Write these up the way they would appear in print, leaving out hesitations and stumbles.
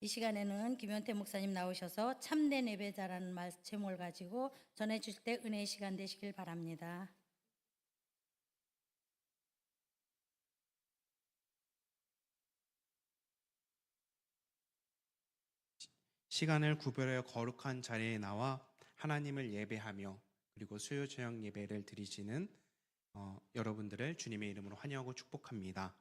이 시간에는 김현태 목사님 나오셔서 참된 예배자라는 제목을 가지고 전해 주실 때 은혜의 시간 되시길 바랍니다. 시간을 구별하여 거룩한 자리에 나와 하나님을 예배하며 그리고 수요 저녁 예배를 드리시는 여러분들을 주님의 이름으로 환영하고 축복합니다.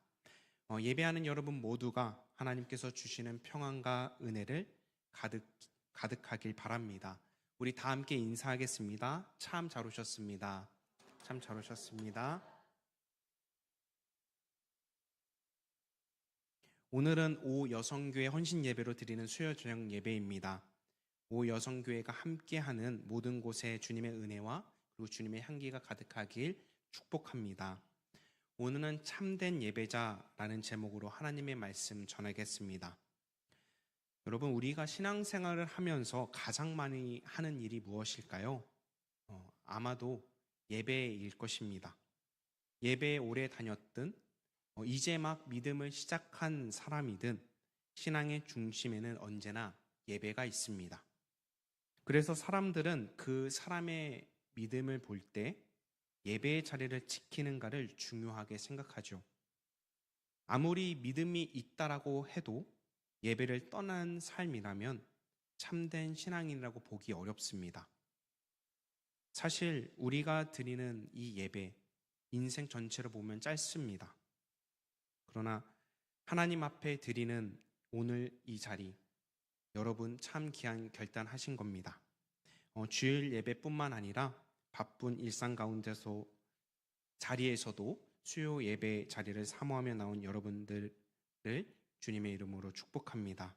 예배하는 여러분 모두가 하나님께서 주시는 평안과 은혜를 가득하길 바랍니다. 우리 다 함께 인사하겠습니다. 참 잘 오셨습니다. 참 잘 오셨습니다. 오늘은 오 여성교회 헌신 예배로 드리는 수요 저녁 예배입니다. 오 여성교회가 함께하는 모든 곳에 주님의 은혜와 그리고 주님의 향기가 가득하길 축복합니다. 오늘은 참된 예배자라는 제목으로 하나님의 말씀 전하겠습니다. 여러분, 우리가 신앙생활을 하면서 가장 많이 하는 일이 무엇일까요? 아마도 예배일 것입니다. 예배에 오래 다녔든 이제 막 믿음을 시작한 사람이든 신앙의 중심에는 언제나 예배가 있습니다. 그래서 사람들은 그 사람의 믿음을 볼 때 예배의 자리를 지키는가를 중요하게 생각하죠. 아무리 믿음이 있다라고 해도 예배를 떠난 삶이라면 참된 신앙인이라고 보기 어렵습니다. 사실 우리가 드리는 이 예배, 인생 전체로 보면 짧습니다. 그러나 하나님 앞에 드리는 오늘 이 자리, 여러분 참 귀한 결단하신 겁니다. 주일 예배뿐만 아니라 바쁜 일상 가운데서 자리에서도 수요 예배 자리를 사모하며 나온 여러분들을 주님의 이름으로 축복합니다.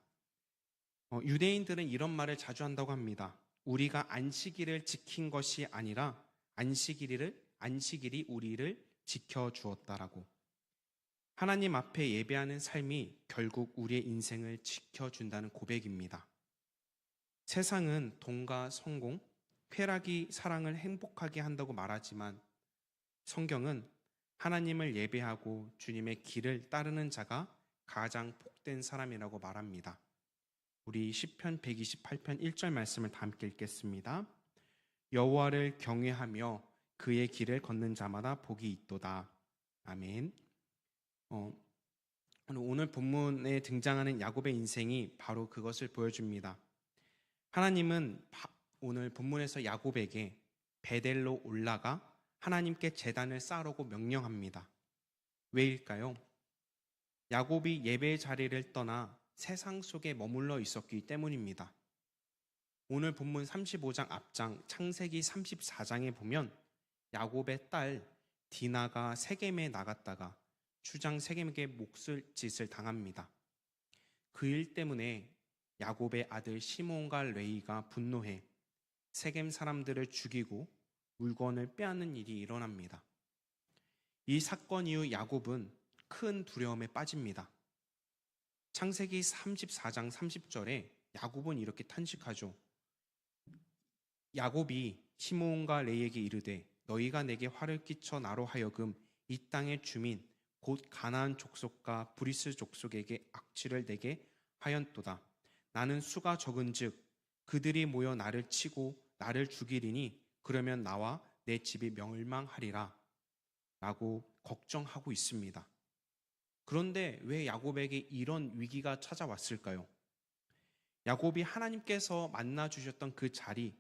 유대인들은 이런 말을 자주 한다고 합니다. 우리가 안식일을 지킨 것이 아니라 안식일이 우리를 지켜주었다라고. 하나님 앞에 예배하는 삶이 결국 우리의 인생을 지켜준다는 고백입니다. 세상은 돈과 성공, 쾌락이 사랑을 행복하게 한다고 말하지만 성경은 하나님을 예배하고 주님의 길을 따르는 자가 가장 복된 사람이라고 말합니다. 우리 시편 128편 1절 말씀을 다 함께 읽겠습니다. 여호와를 경외하며 그의 길을 걷는 자마다 복이 있도다. 아멘. 오늘 본문에 등장하는 야곱의 인생이 바로 그것을 보여줍니다. 하나님은 오늘 본문에서 야곱에게 베델로 올라가 하나님께 제단을 쌓으라고 명령합니다. 왜일까요? 야곱이 예배의 자리를 떠나 세상 속에 머물러 있었기 때문입니다. 오늘 본문 35장 앞장 창세기 34장에 보면 야곱의 딸 디나가 세겜에 나갔다가 추장 세겜에게 몫을 짓을 당합니다. 그 일 때문에 야곱의 아들 시몬과 레이가 분노해 세겜 사람들을 죽이고 물건을 빼앗는 일이 일어납니다. 이 사건 이후 야곱은 큰 두려움에 빠집니다. 창세기 34장 30절에 야곱은 이렇게 탄식하죠. 야곱이 시므온과 레이에게 이르되 너희가 내게 화를 끼쳐 나로 하여금 이 땅의 주민 곧 가나안 족속과 브리스 족속에게 악취를 내게 하였도다. 나는 수가 적은즉 그들이 모여 나를 치고 나를 죽이리니 그러면 나와 내 집이 멸망하리라 라고 걱정하고 있습니다. 그런데 왜 야곱에게 이런 위기가 찾아왔을까요? 야곱이 하나님께서 만나 주셨던 그 자리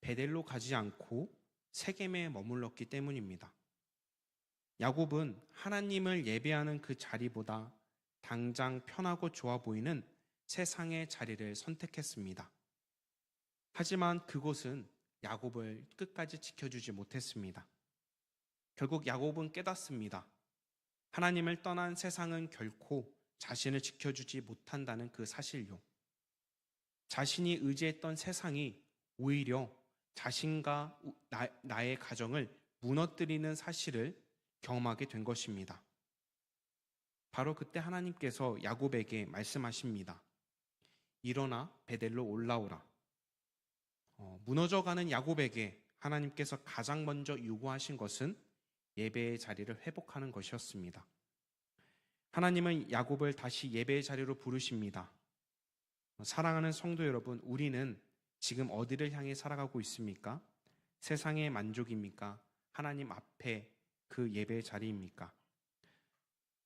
베델로 가지 않고 세겜에 머물렀기 때문입니다. 야곱은 하나님을 예배하는 그 자리보다 당장 편하고 좋아 보이는 세상의 자리를 선택했습니다. 하지만 그곳은 야곱을 끝까지 지켜주지 못했습니다. 결국 야곱은 깨닫습니다. 하나님을 떠난 세상은 결코 자신을 지켜주지 못한다는 그 사실요. 자신이 의지했던 세상이 오히려 자신과 나의 가정을 무너뜨리는 사실을 경험하게 된 것입니다. 바로 그때 하나님께서 야곱에게 말씀하십니다. 일어나 베델로 올라오라. 무너져가는 야곱에게 하나님께서 가장 먼저 요구하신 것은 예배의 자리를 회복하는 것이었습니다. 하나님은 야곱을 다시 예배의 자리로 부르십니다. 사랑하는 성도 여러분, 우리는 지금 어디를 향해 살아가고 있습니까? 세상의 만족입니까? 하나님 앞에 그 예배 자리입니까?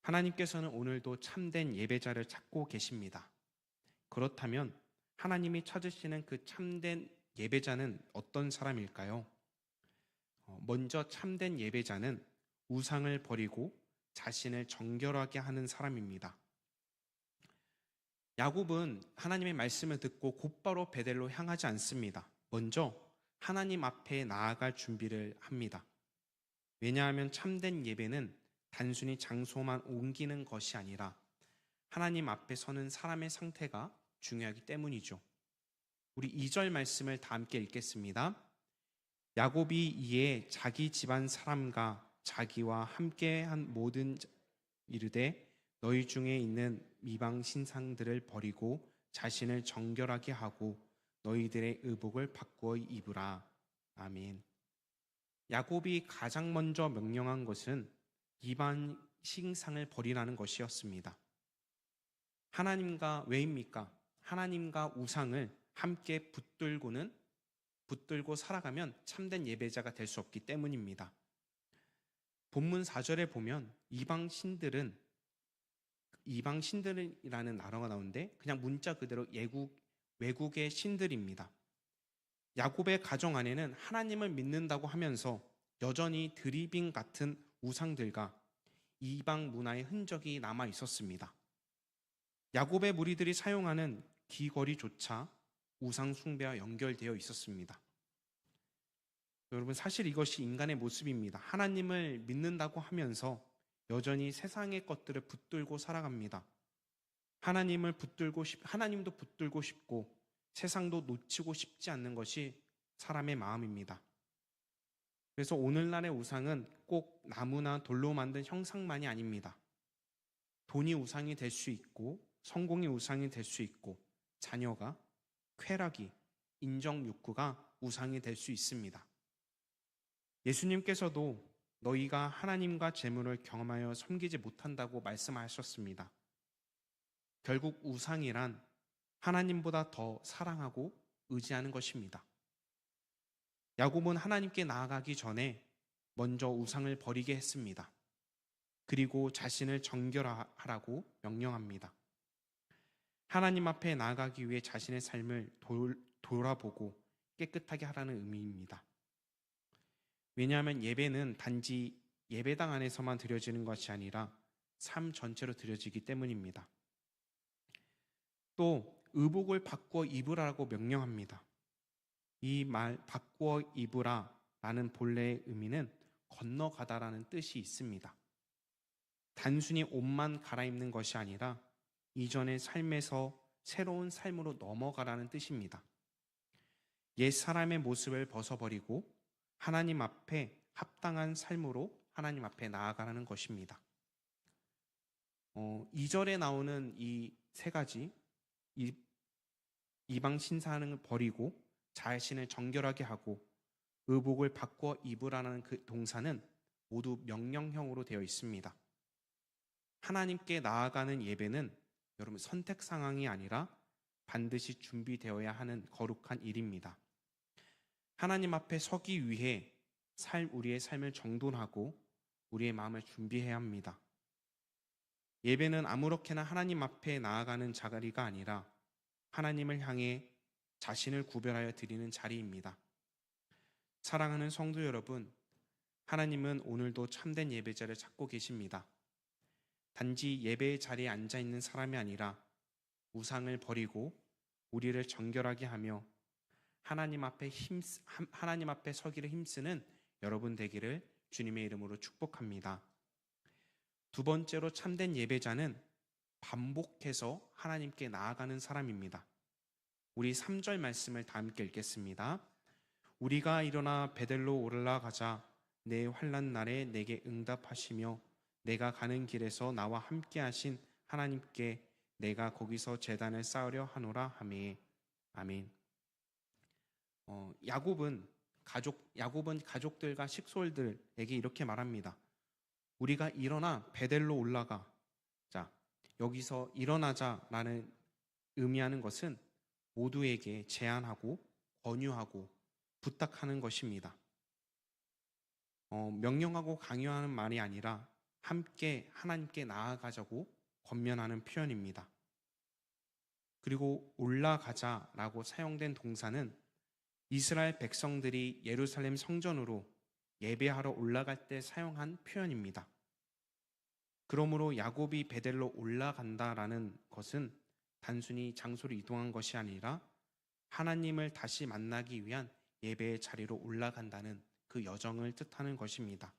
하나님께서는 오늘도 참된 예배자를 찾고 계십니다. 그렇다면 하나님이 찾으시는 그 참된 예배자는 어떤 사람일까요? 먼저 참된 예배자는 우상을 버리고 자신을 정결하게 하는 사람입니다. 야곱은 하나님의 말씀을 듣고 곧바로 베델로 향하지 않습니다. 먼저 하나님 앞에 나아갈 준비를 합니다. 왜냐하면 참된 예배는 단순히 장소만 옮기는 것이 아니라 하나님 앞에 서는 사람의 상태가 중요하기 때문이죠. 우리 2절 말씀을 다 함께 읽겠습니다. 야곱이 이에 자기 집안 사람과 자기와 함께한 모든 이르되 너희 중에 있는 이방 신상들을 버리고 자신을 정결하게 하고 너희들의 의복을 바꾸어 입으라. 아멘. 야곱이 가장 먼저 명령한 것은 이방 신상을 버리라는 것이었습니다. 하나님과 왜입니까? 하나님과 우상을 함께 붙들고 살아가면 참된 예배자가 될 수 없기 때문입니다. 본문 4절에 보면 이방 신들이라는 단어가 나오는데 그냥 문자 그대로 외국의 신들입니다. 야곱의 가정 안에는 하나님을 믿는다고 하면서 여전히 드리빙 같은 우상들과 이방 문화의 흔적이 남아 있었습니다. 야곱의 무리들이 사용하는 귀걸이조차 우상 숭배와 연결되어 있었습니다. 여러분, 사실 이것이 인간의 모습입니다. 하나님을 믿는다고 하면서 여전히 세상의 것들을 붙들고 살아갑니다. 하나님도 붙들고 싶고 세상도 놓치고 싶지 않는 것이 사람의 마음입니다. 그래서 오늘날의 우상은 꼭 나무나 돌로 만든 형상만이 아닙니다. 돈이 우상이 될 수 있고 성공이 우상이 될 수 있고 자녀가, 쾌락이, 인정 욕구가 우상이 될 수 있습니다. 예수님께서도 너희가 하나님과 재물을 경험하여 섬기지 못한다고 말씀하셨습니다. 결국 우상이란 하나님보다 더 사랑하고 의지하는 것입니다. 야곱은 하나님께 나아가기 전에 먼저 우상을 버리게 했습니다. 그리고 자신을 정결하라고 명령합니다. 하나님 앞에 나아가기 위해 자신의 삶을 돌아보고 깨끗하게 하라는 의미입니다. 왜냐하면 예배는 단지 예배당 안에서만 드려지는 것이 아니라 삶 전체로 드려지기 때문입니다. 또 의복을 바꾸어 입으라고 명령합니다. 이 말 바꾸어 입으라 라는 본래의 의미는 건너가다라는 뜻이 있습니다. 단순히 옷만 갈아입는 것이 아니라 이전의 삶에서 새로운 삶으로 넘어가라는 뜻입니다. 옛 사람의 모습을 벗어버리고 하나님 앞에 합당한 삶으로 하나님 앞에 나아가라는 것입니다. 2절에 나오는 이 세 가지, 이방 신상을 버리고 자신을 정결하게 하고 의복을 바꿔 입으라는 그 동사는 모두 명령형으로 되어 있습니다. 하나님께 나아가는 예배는 여러분 선택 상황이 아니라 반드시 준비되어야 하는 거룩한 일입니다. 하나님 앞에 서기 위해 우리의 삶을 정돈하고 우리의 마음을 준비해야 합니다. 예배는 아무렇게나 하나님 앞에 나아가는 자리가 아니라 하나님을 향해 자신을 구별하여 드리는 자리입니다. 사랑하는 성도 여러분, 하나님은 오늘도 참된 예배자를 찾고 계십니다. 단지 예배의 자리에 앉아 있는 사람이 아니라 우상을 버리고 우리를 정결하게 하며 하나님 앞에 서기를 힘쓰는 여러분 되기를 주님의 이름으로 축복합니다. 두 번째로 참된 예배자는 반복해서 하나님께 나아가는 사람입니다. 우리 3절 말씀을 다 함께 읽겠습니다. 우리가 일어나 베델로 올라가자 내 환난 날에 내게 응답하시며 내가 가는 길에서 나와 함께 하신 하나님께 내가 거기서 제단을 쌓으려 하노라 하매. 아멘. 야곱은 가족들과 식솔들에게 이렇게 말합니다. 우리가 일어나 베델로 올라가. 자, 여기서 일어나자라는 의미하는 것은 모두에게 제안하고 권유하고 부탁하는 것입니다. 명령하고 강요하는 말이 아니라 함께 하나님께 나아가자고 권면하는 표현입니다. 그리고 올라가자라고 사용된 동사는 이스라엘 백성들이 예루살렘 성전으로 예배하러 올라갈 때 사용한 표현입니다. 그러므로 야곱이 베델로 올라간다라는 것은 단순히 장소를 이동한 것이 아니라 하나님을 다시 만나기 위한 예배의 자리로 올라간다는 그 여정을 뜻하는 것입니다.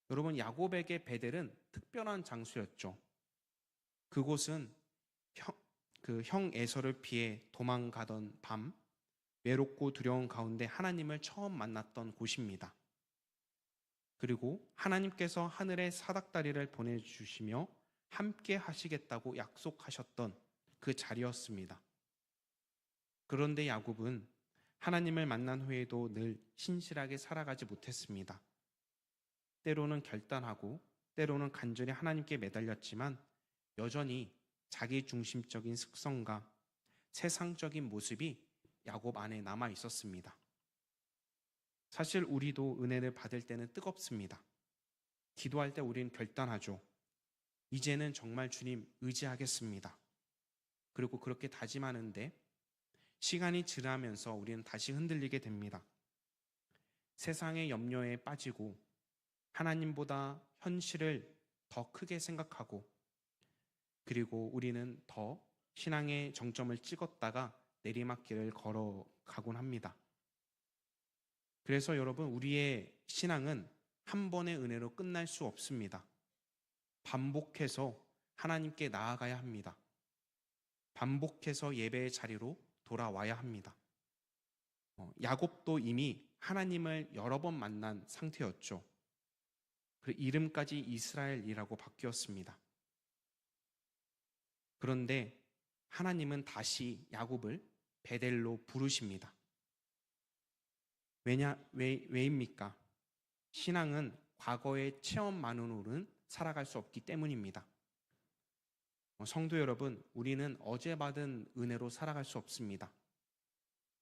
여러분, 야곱에게 베델은 특별한 장소였죠. 그곳은 형 에서를 피해 도망가던 밤, 외롭고 두려운 가운데 하나님을 처음 만났던 곳입니다. 그리고 하나님께서 하늘에 사닥다리를 보내주시며 함께 하시겠다고 약속하셨던 그 자리였습니다. 그런데 야곱은 하나님을 만난 후에도 늘 신실하게 살아가지 못했습니다. 때로는 결단하고 때로는 간절히 하나님께 매달렸지만 여전히 자기 중심적인 습성과 세상적인 모습이 야곱 안에 남아 있었습니다. 사실 우리도 은혜를 받을 때는 뜨겁습니다. 기도할 때 우리는 결단하죠. 이제는 정말 주님 의지하겠습니다. 그리고 그렇게 다짐하는데 시간이 지나면서 우리는 다시 흔들리게 됩니다. 세상의 염려에 빠지고 하나님보다 현실을 더 크게 생각하고 그리고 우리는 더 신앙의 정점을 찍었다가 내리막길을 걸어가곤 합니다. 그래서 여러분, 우리의 신앙은 한 번의 은혜로 끝날 수 없습니다. 반복해서 하나님께 나아가야 합니다. 반복해서 예배의 자리로 돌아와야 합니다. 야곱도 이미 하나님을 여러 번 만난 상태였죠. 그리고 이름까지 이스라엘이라고 바뀌었습니다. 그런데 하나님은 다시 야곱을 베델로 부르십니다. 왜입니까? 신앙은 과거의 체험만으로는 살아갈 수 없기 때문입니다. 성도 여러분, 우리는 어제 받은 은혜로 살아갈 수 없습니다.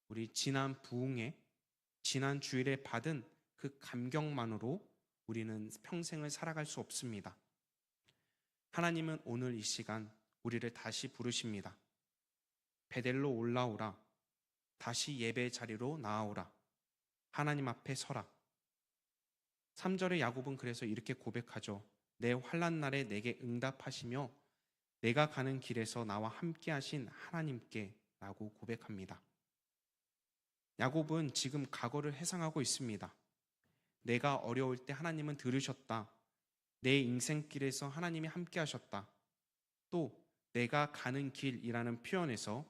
우리 지난 부흥회, 지난 주일에 받은 그 감격만으로 우리는 평생을 살아갈 수 없습니다. 하나님은 오늘 이 시간 우리를 다시 부르십니다. 베델로 올라오라. 다시 예배 자리로 나아오라. 하나님 앞에 서라. 3절의 야곱은 그래서 이렇게 고백하죠. 내 환난 날에 내게 응답하시며 내가 가는 길에서 나와 함께 하신 하나님께 라고 고백합니다. 야곱은 지금 과거를 회상하고 있습니다. 내가 어려울 때 하나님은 들으셨다. 내 인생길에서 하나님이 함께 하셨다. 또 내가 가는 길이라는 표현에서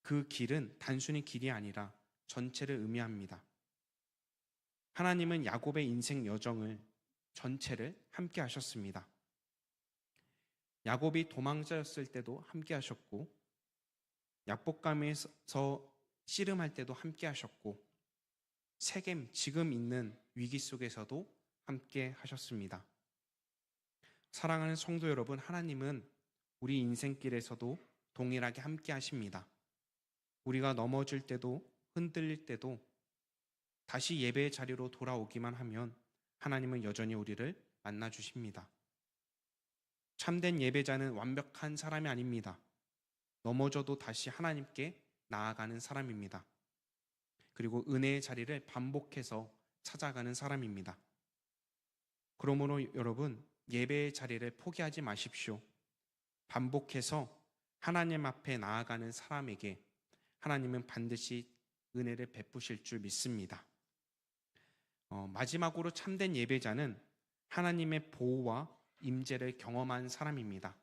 그 길은 단순히 길이 아니라 전체를 의미합니다. 하나님은 야곱의 인생 여정을 전체를 함께 하셨습니다. 야곱이 도망자였을 때도 함께 하셨고 약복감에서 씨름할 때도 함께 하셨고 세겜 지금 있는 위기 속에서도 함께 하셨습니다. 사랑하는 성도 여러분, 하나님은 우리 인생길에서도 동일하게 함께 하십니다. 우리가 넘어질 때도 흔들릴 때도 다시 예배의 자리로 돌아오기만 하면 하나님은 여전히 우리를 만나주십니다. 참된 예배자는 완벽한 사람이 아닙니다. 넘어져도 다시 하나님께 나아가는 사람입니다. 그리고 은혜의 자리를 반복해서 찾아가는 사람입니다. 그러므로 여러분, 예배의 자리를 포기하지 마십시오. 반복해서 하나님 앞에 나아가는 사람에게 하나님은 반드시 은혜를 베푸실 줄 믿습니다. 마지막으로 참된 예배자는 하나님의 보호와 임재를 경험한 사람입니다.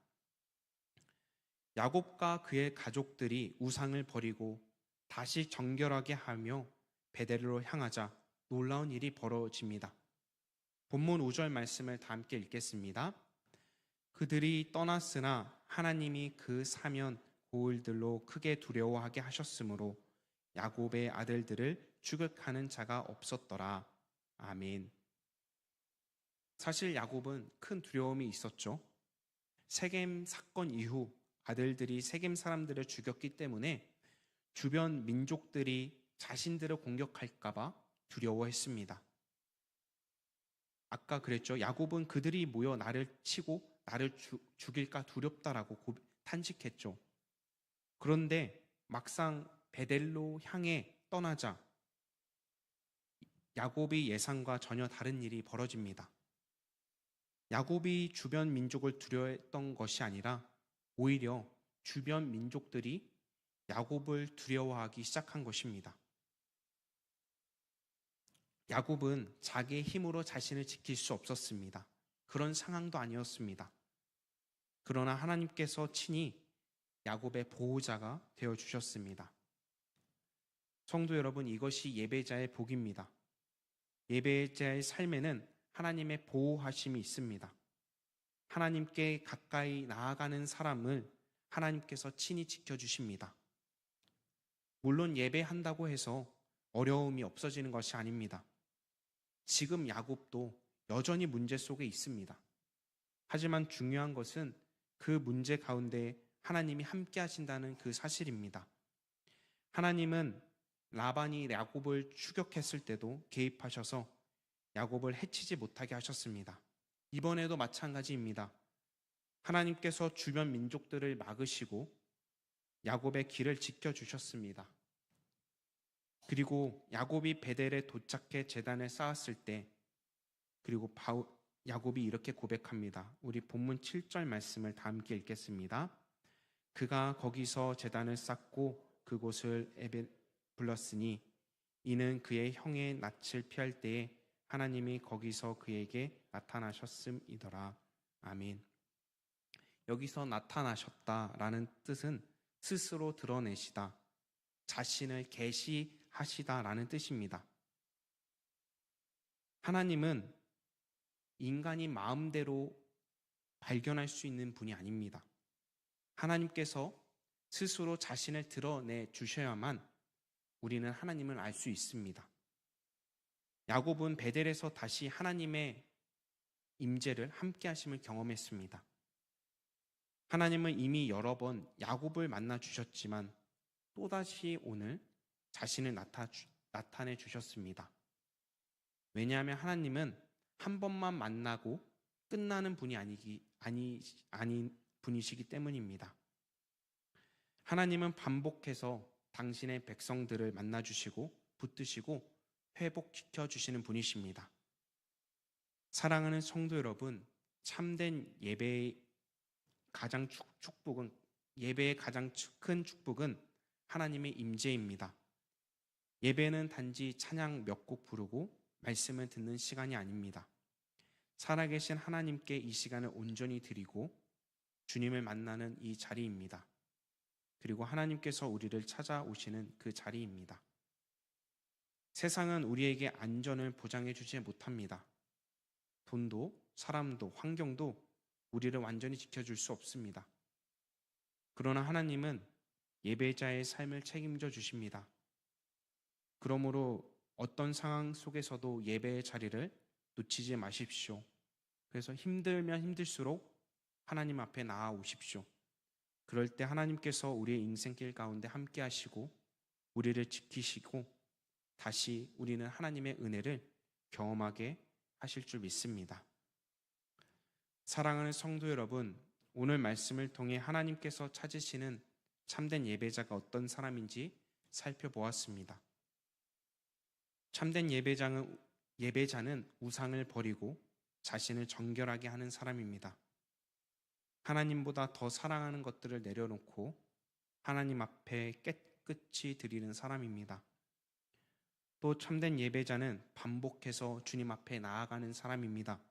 야곱과 그의 가족들이 우상을 버리고 다시 정결하게 하며 베델로 향하자 놀라운 일이 벌어집니다. 본문 5절 말씀을 다 함께 읽겠습니다. 그들이 떠났으나 하나님이 그 사면 고을들로 크게 두려워하게 하셨으므로 야곱의 아들들을 추격하는 자가 없었더라. 아멘. 사실 야곱은 큰 두려움이 있었죠. 세겜 사건 이후 아들들이 세겜 사람들을 죽였기 때문에 주변 민족들이 자신들을 공격할까봐 두려워했습니다. 아까 그랬죠. 야곱은 그들이 모여 나를 치고 나를 죽일까 두렵다라고 탄식했죠. 그런데 막상 베델로 향해 떠나자 야곱의 예상과 전혀 다른 일이 벌어집니다. 야곱이 주변 민족을 두려워했던 것이 아니라 오히려 주변 민족들이 야곱을 두려워하기 시작한 것입니다. 야곱은 자기의 힘으로 자신을 지킬 수 없었습니다. 그런 상황도 아니었습니다. 그러나 하나님께서 친히 야곱의 보호자가 되어주셨습니다. 성도 여러분, 이것이 예배자의 복입니다. 예배자의 삶에는 하나님의 보호하심이 있습니다. 하나님께 가까이 나아가는 사람을 하나님께서 친히 지켜주십니다. 물론 예배한다고 해서 어려움이 없어지는 것이 아닙니다. 지금 야곱도 여전히 문제 속에 있습니다. 하지만 중요한 것은 그 문제 가운데 하나님이 함께 하신다는 그 사실입니다. 하나님은 라반이 야곱을 추격했을 때도 개입하셔서 야곱을 해치지 못하게 하셨습니다. 이번에도 마찬가지입니다. 하나님께서 주변 민족들을 막으시고 야곱의 길을 지켜주셨습니다. 그리고 야곱이 베델에 도착해 제단을 쌓았을 때, 그리고 야곱이 이렇게 고백합니다. 우리 본문 7절 말씀을 다 함께 읽겠습니다. 그가 거기서 제단을 쌓고 그곳을 에벳 불렀으니 이는 그의 형의 낯을 피할 때에 하나님이 거기서 그에게 나타나셨음이더라. 아멘. 여기서 나타나셨다라는 뜻은 스스로 드러내시다, 자신을 계시하시다라는 뜻입니다. 하나님은 인간이 마음대로 발견할 수 있는 분이 아닙니다. 하나님께서 스스로 자신을 드러내 주셔야만 우리는 하나님을 알 수 있습니다. 야곱은 베델에서 다시 하나님의 임재를 함께 하심을 경험했습니다. 하나님은 이미 여러 번 야곱을 만나 주셨지만 또다시 오늘 자신을 나타내 주셨습니다. 왜냐하면 하나님은 한 번만 만나고 끝나는 분이 아닌 분이시기 때문입니다. 하나님은 반복해서 당신의 백성들을 만나 주시고 붙드시고 회복시켜 주시는 분이십니다. 사랑하는 성도 여러분, 참된 예배의 가장 큰 축복은 하나님의 임재입니다. 예배는 단지 찬양 몇 곡 부르고 말씀을 듣는 시간이 아닙니다. 살아계신 하나님께 이 시간을 온전히 드리고 주님을 만나는 이 자리입니다. 그리고 하나님께서 우리를 찾아오시는 그 자리입니다. 세상은 우리에게 안전을 보장해 주지 못합니다. 돈도, 사람도, 환경도 우리를 완전히 지켜줄 수 없습니다. 그러나 하나님은 예배자의 삶을 책임져 주십니다. 그러므로 어떤 상황 속에서도 예배의 자리를 놓치지 마십시오. 그래서 힘들면 힘들수록 하나님 앞에 나아오십시오. 그럴 때 하나님께서 우리의 인생길 가운데 함께 하시고 우리를 지키시고 다시 우리는 하나님의 은혜를 경험하게 하실 줄 믿습니다. 사랑하는 성도 여러분, 오늘 말씀을 통해 하나님께서 찾으시는 참된 예배자가 어떤 사람인지 살펴보았습니다. 참된 예배자는 우상을 버리고 자신을 정결하게 하는 사람입니다. 하나님보다 더 사랑하는 것들을 내려놓고 하나님 앞에 깨끗이 드리는 사람입니다. 또 참된 예배자는 반복해서 주님 앞에 나아가는 사람입니다.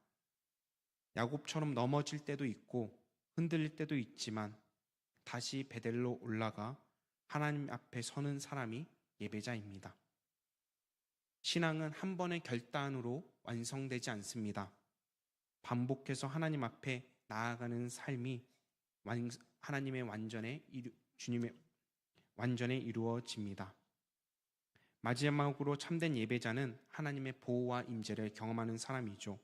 야곱처럼 넘어질 때도 있고 흔들릴 때도 있지만 다시 베델로 올라가 하나님 앞에 서는 사람이 예배자입니다. 신앙은 한 번의 결단으로 완성되지 않습니다. 반복해서 하나님 앞에 나아가는 삶이 하나님의 주님의 완전에 이루어집니다. 마지막으로 참된 예배자는 하나님의 보호와 임재를 경험하는 사람이죠.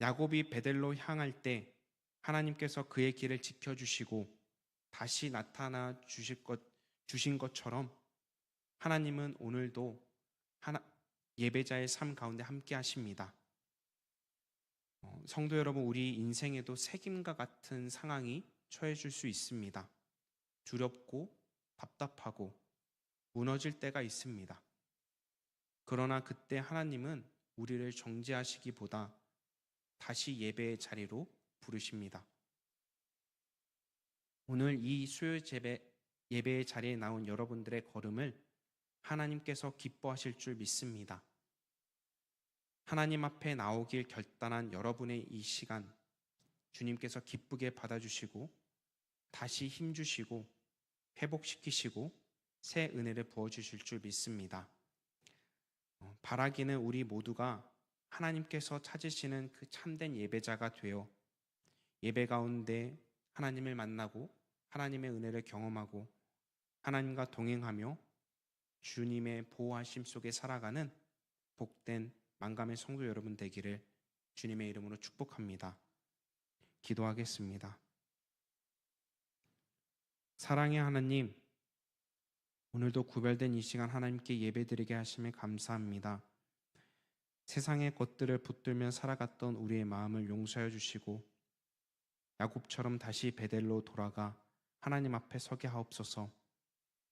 야곱이 베델로 향할 때 하나님께서 그의 길을 지켜주시고 다시 나타나 주신 것처럼 하나님은 오늘도 예배자의 삶 가운데 함께 하십니다. 성도 여러분, 우리 인생에도 책임과 같은 상황이 처해질 수 있습니다. 두렵고 답답하고 무너질 때가 있습니다. 그러나 그때 하나님은 우리를 정죄하시기보다 다시 예배의 자리로 부르십니다. 오늘 이 수요 예배의 자리에 나온 여러분들의 걸음을 하나님께서 기뻐하실 줄 믿습니다. 하나님 앞에 나오길 결단한 여러분의 이 시간, 주님께서 기쁘게 받아주시고 다시 힘주시고 회복시키시고 새 은혜를 부어주실 줄 믿습니다. 바라기는 우리 모두가 하나님께서 찾으시는 그 참된 예배자가 되어 예배 가운데 하나님을 만나고 하나님의 은혜를 경험하고 하나님과 동행하며 주님의 보호하심 속에 살아가는 복된 만감의 성도 여러분 되기를 주님의 이름으로 축복합니다. 기도하겠습니다. 사랑의 하나님, 오늘도 구별된 이 시간 하나님께 예배드리게 하심에 감사합니다. 세상의 것들을 붙들며 살아갔던 우리의 마음을 용서해 주시고 야곱처럼 다시 베델로 돌아가 하나님 앞에 서게 하옵소서.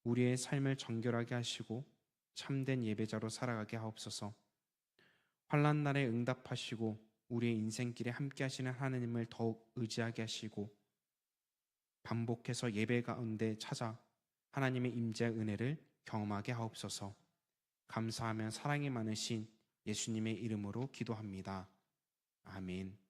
우리의 삶을 정결하게 하시고 참된 예배자로 살아가게 하옵소서. 환난 날에 응답하시고 우리의 인생길에 함께 하시는 하나님을 더욱 의지하게 하시고 반복해서 예배 가운데 찾아 하나님의 임재의 은혜를 경험하게 하옵소서. 감사하며 사랑이 많으신 예수님의 이름으로 기도합니다. 아멘.